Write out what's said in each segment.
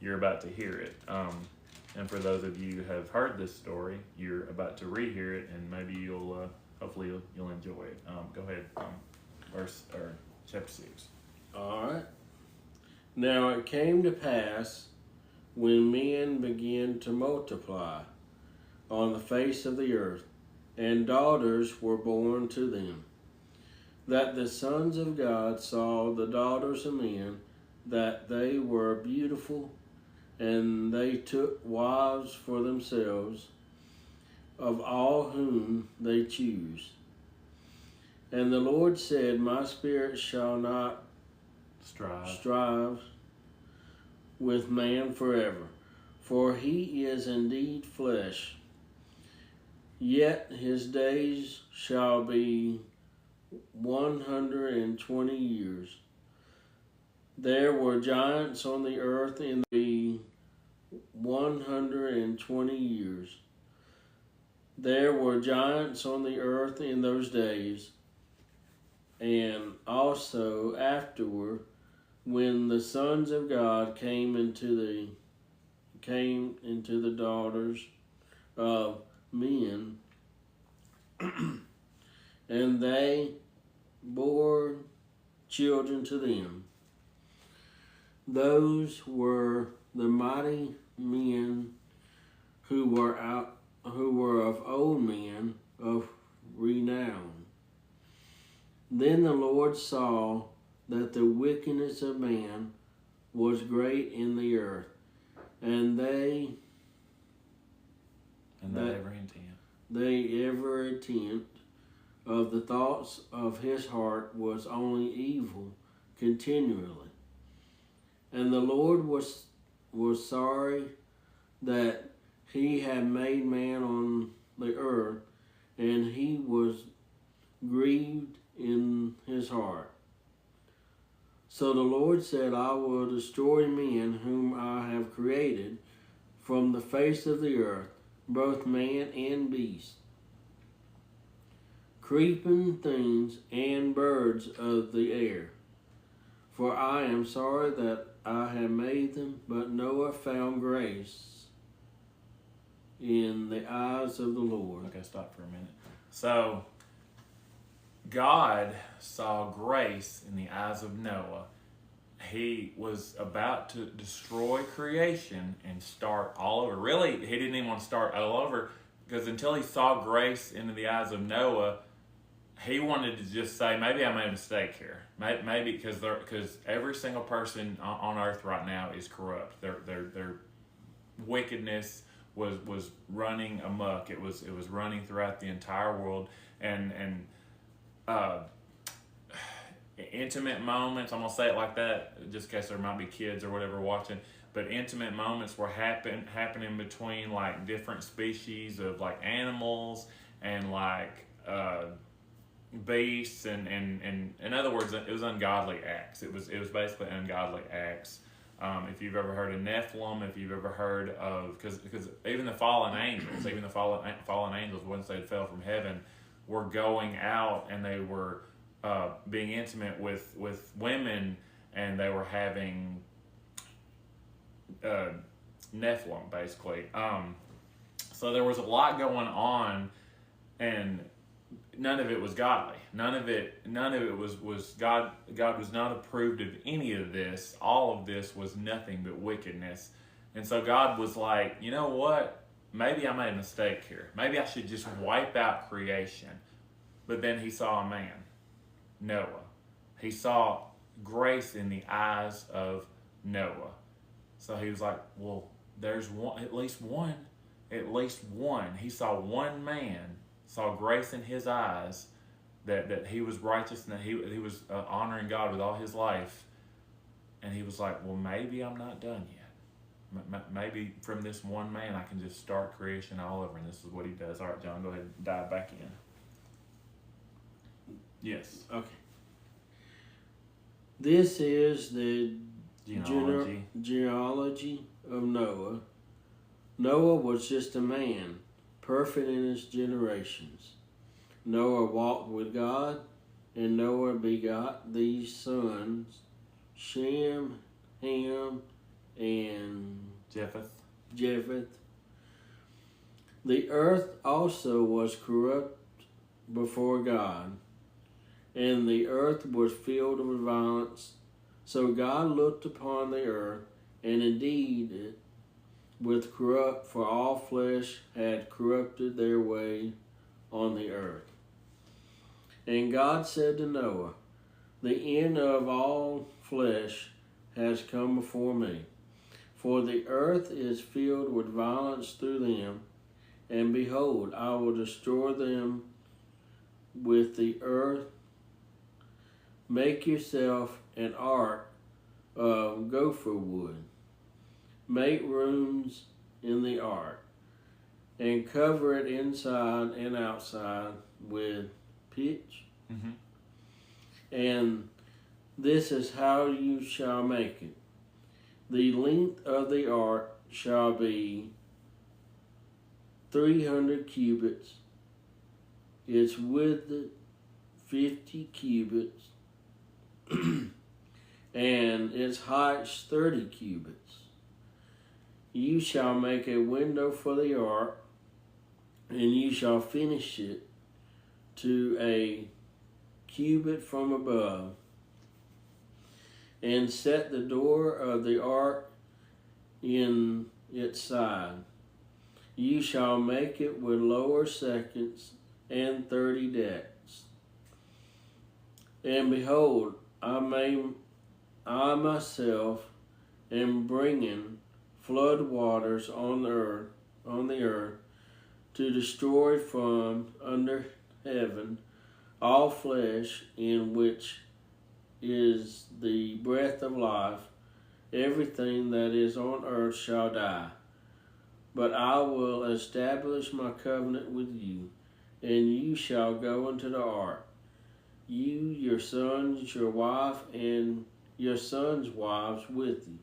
you're about to hear it. And for those of you who have heard this story, you're about to rehear it, and maybe you'll hopefully you'll enjoy it. Go ahead, verse or chapter 6. All right. Now it came to pass when men began to multiply on the face of the earth, and daughters were born to them, that the sons of God saw the daughters of men, that they were beautiful, and they took wives for themselves of all whom they choose. And the Lord said, My spirit shall not strive with man forever, for he is indeed flesh. Yet his days shall be 120 years. There were giants on the earth in the 120 years. There were giants on the earth in those days, and also afterward, when the sons of God came into the daughters of men, and they bore children to them. Those were the mighty men who were of old men of renown. Then the Lord saw that the wickedness of man was great in the earth, and they ever intent of the thoughts of his heart was only evil continually. And the Lord was sorry that he had made man on the earth, and he was grieved in his heart. So the Lord said, I will destroy men whom I have created from the face of the earth, both man and beast, creeping things and birds of the air. For I am sorry that I have made them. But Noah found grace in the eyes of the Lord. Okay, stop for a minute. So, God saw grace in the eyes of Noah. He was about to destroy creation and start all over. Really, he didn't even want to start all over, because until he saw grace into the eyes of Noah, he wanted to just say, maybe I made a mistake here. Maybe because every single person on earth right now is corrupt. Their wickedness was running amok. It was running throughout the entire world, and intimate moments, I'm going to say it like that just in case there might be kids or whatever watching, but intimate moments were happening between like different species of like animals and like beasts, and in other words, it was ungodly acts. It was basically ungodly acts. If you've ever heard of Nephilim, if you've ever heard of, because even the fallen angels, once they fell from heaven, were going out and they were being intimate with women, and they were having Nephilim, basically. So there was a lot going on, and none of it was godly. None of it was God. God was not approved of any of this. All of this was nothing but wickedness. And so God was like, you know what? Maybe I made a mistake here. Maybe I should just wipe out creation. But then he saw a man, Noah. He saw grace in the eyes of Noah. So he was like, well, there's one, at least one. He saw one man, saw grace in his eyes, that he was righteous and that he was honoring God with all his life. And he was like, well, maybe I'm not done yet. Maybe from this one man I can just start creation all over. And this is what he does. All right, John, go ahead and dive back in. Yes. Okay. This is the genealogy of Noah. Noah was just a man, perfect in his generations. Noah walked with God, and Noah begot these sons, Shem, Ham, and Japheth. The earth also was corrupt before God, and the earth was filled with violence. So God looked upon the earth, and indeed it was corrupt, for all flesh had corrupted their way on the earth. And God said to Noah, the end of all flesh has come before me, for the earth is filled with violence through them, and behold, I will destroy them with the earth. Make yourself an ark of gopher wood. Make rooms in the ark, and cover it inside and outside with pitch. Mm-hmm. And this is how you shall make it. The length of the ark shall be 300 cubits, its width 50 cubits, and its height 30 cubits. You shall make a window for the ark, and you shall finish it to a cubit from above, and set the door of the ark in its side. You shall make it with lower seconds and 30 decks. And behold, I myself am bringing flood waters on the earth to destroy from under heaven all flesh in which is the breath of life. Everything that is on earth shall die. But I will establish my covenant with you, and you shall go into the ark, you, your sons, your wife, and your sons' wives with you.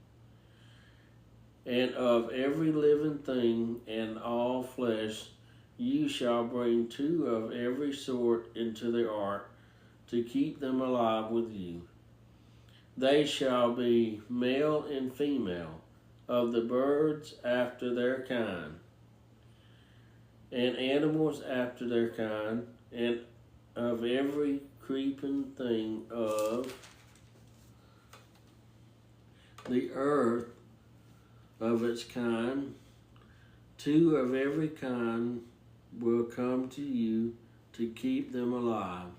And of every living thing and all flesh, you shall bring 2 of every sort into the ark, to keep them alive with you. They shall be male and female, of the birds after their kind, and animals after their kind, and of every creeping thing of the earth of its kind. 2 of every kind will come to you to keep them alive.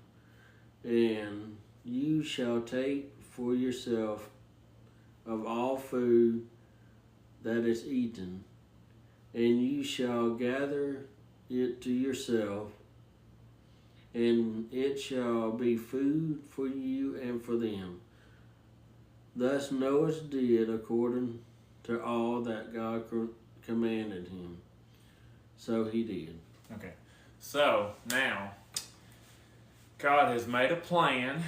And you shall take for yourself of all food that is eaten, and you shall gather it to yourself, and it shall be food for you and for them. Thus Noah did according to all that God commanded him. So he did. Okay. So now, God has made a plan.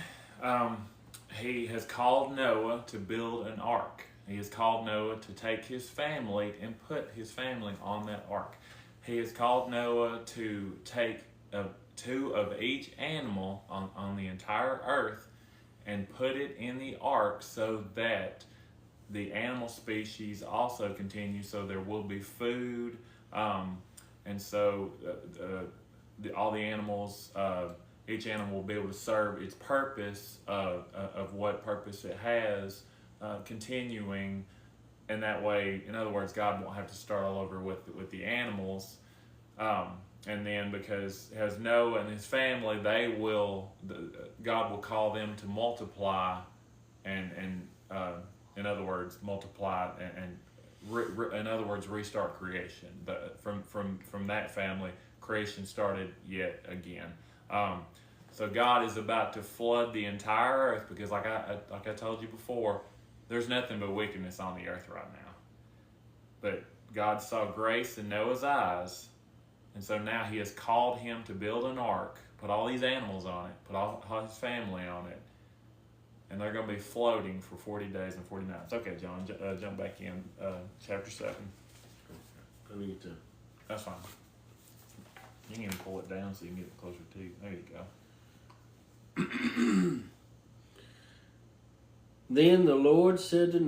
He has called Noah to build an ark. He has called Noah to take his family and put his family on that ark. He has called Noah to take 2 of each animal on the entire earth and put it in the ark, so that the animal species also continue, so there will be food, and so all the animals, each animal will be able to serve its purpose of what purpose it has, continuing. And that way, in other words, God won't have to start all over with the animals. And then, because it has Noah and his family, God will call them to multiply, and in other words, multiply and in other words, restart creation. But from that family, creation started yet again. So God is about to flood the entire earth, because like I told you before, there's nothing but wickedness on the earth right now. But God saw grace in Noah's eyes, and so now he has called him to build an ark, put all these animals on it, put all his family on it, and they're going to be floating for 40 days and 40 nights. Okay, John, jump back in, chapter 7. I need to. That's fine. You can even pull it down so you can get it closer to you. There you go. Then the Lord said to Noah,